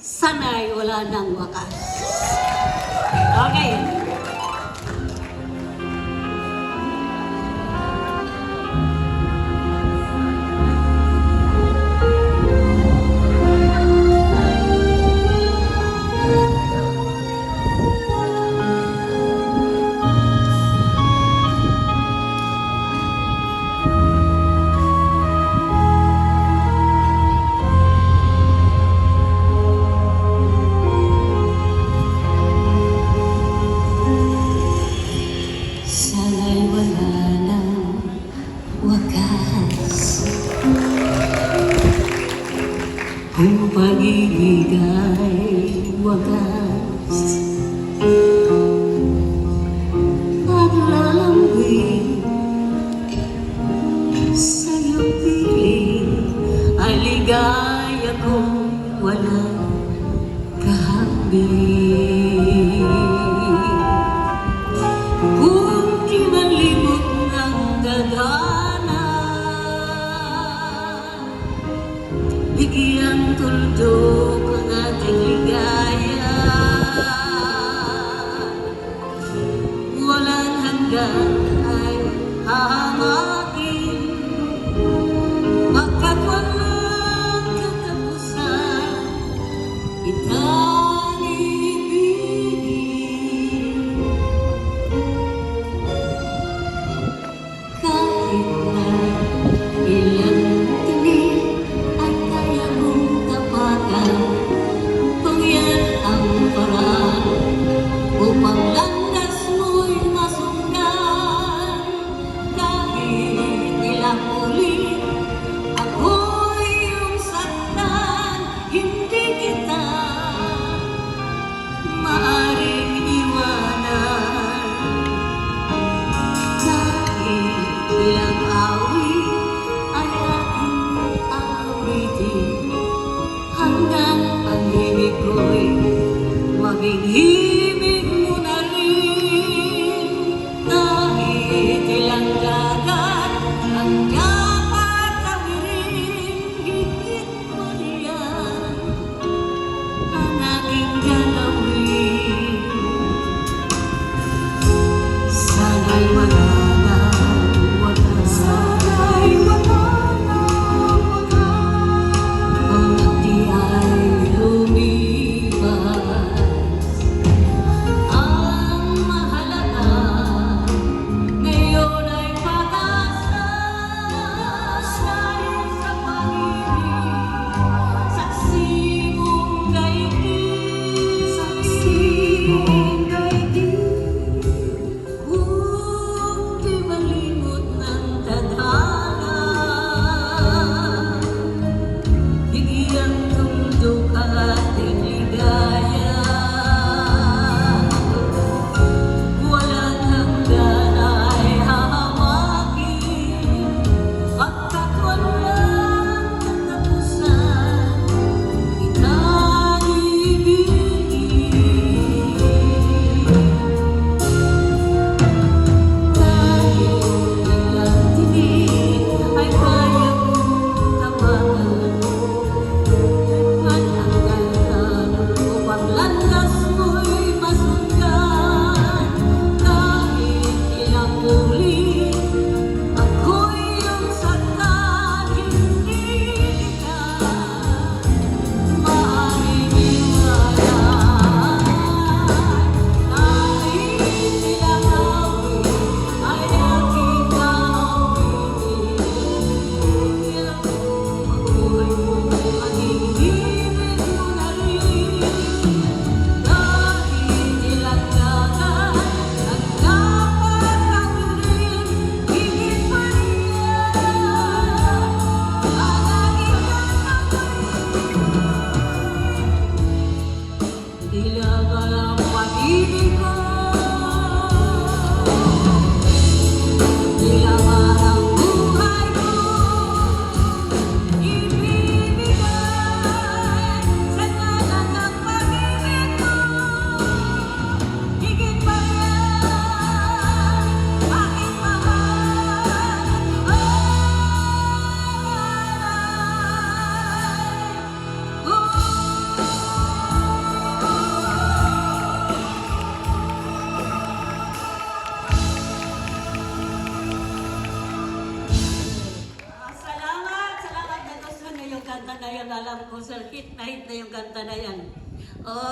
sana'y wala ng wakas. Okay. Sana'y wala ng wakas kung pag-ibig ay wagas. Paglalambing sa'yo piling ay ligaya kong walang kahambing. Kung di man limot ng tadhana, bigyan tuldok ang ating ligaya. Walang hanggan ay hahamakin, pagkat walang katapusan, kitang ibigin. Kahit na ilang tinig ay kaya mong tapakan, kung yan ang paraan upang landas mo'y masundan. Kahit ilang ulit ako'y iyong saktan, hindi kita maaaring iwanan. Kahit ilang awit ay aking awitin, hanggang ang himig ko'y maging himig mo na rin. Kahit ilang dagat ang dapat tawirin, higit mo riyan ang aking gagawin. Sana'y wala ng wakas, sana'y wala ng wakas, ang di ay lumipas. Ang mahalaga ngayon ay pag-asa, dahil sa pag-ibig, saksi mong daigdig, saksi mong daigdig. Kung di malimot ng tadhana, bigyan tuldok ang ating ligaya. Walang hanggan ay hahamakin, pagkat walang katapusan, kitang ibigin. Kahit ilang tinig ay kaya kong tapakan, walang hanggan kanta na yan, alam ko, sir, hit na yung kanta na yan. Oh.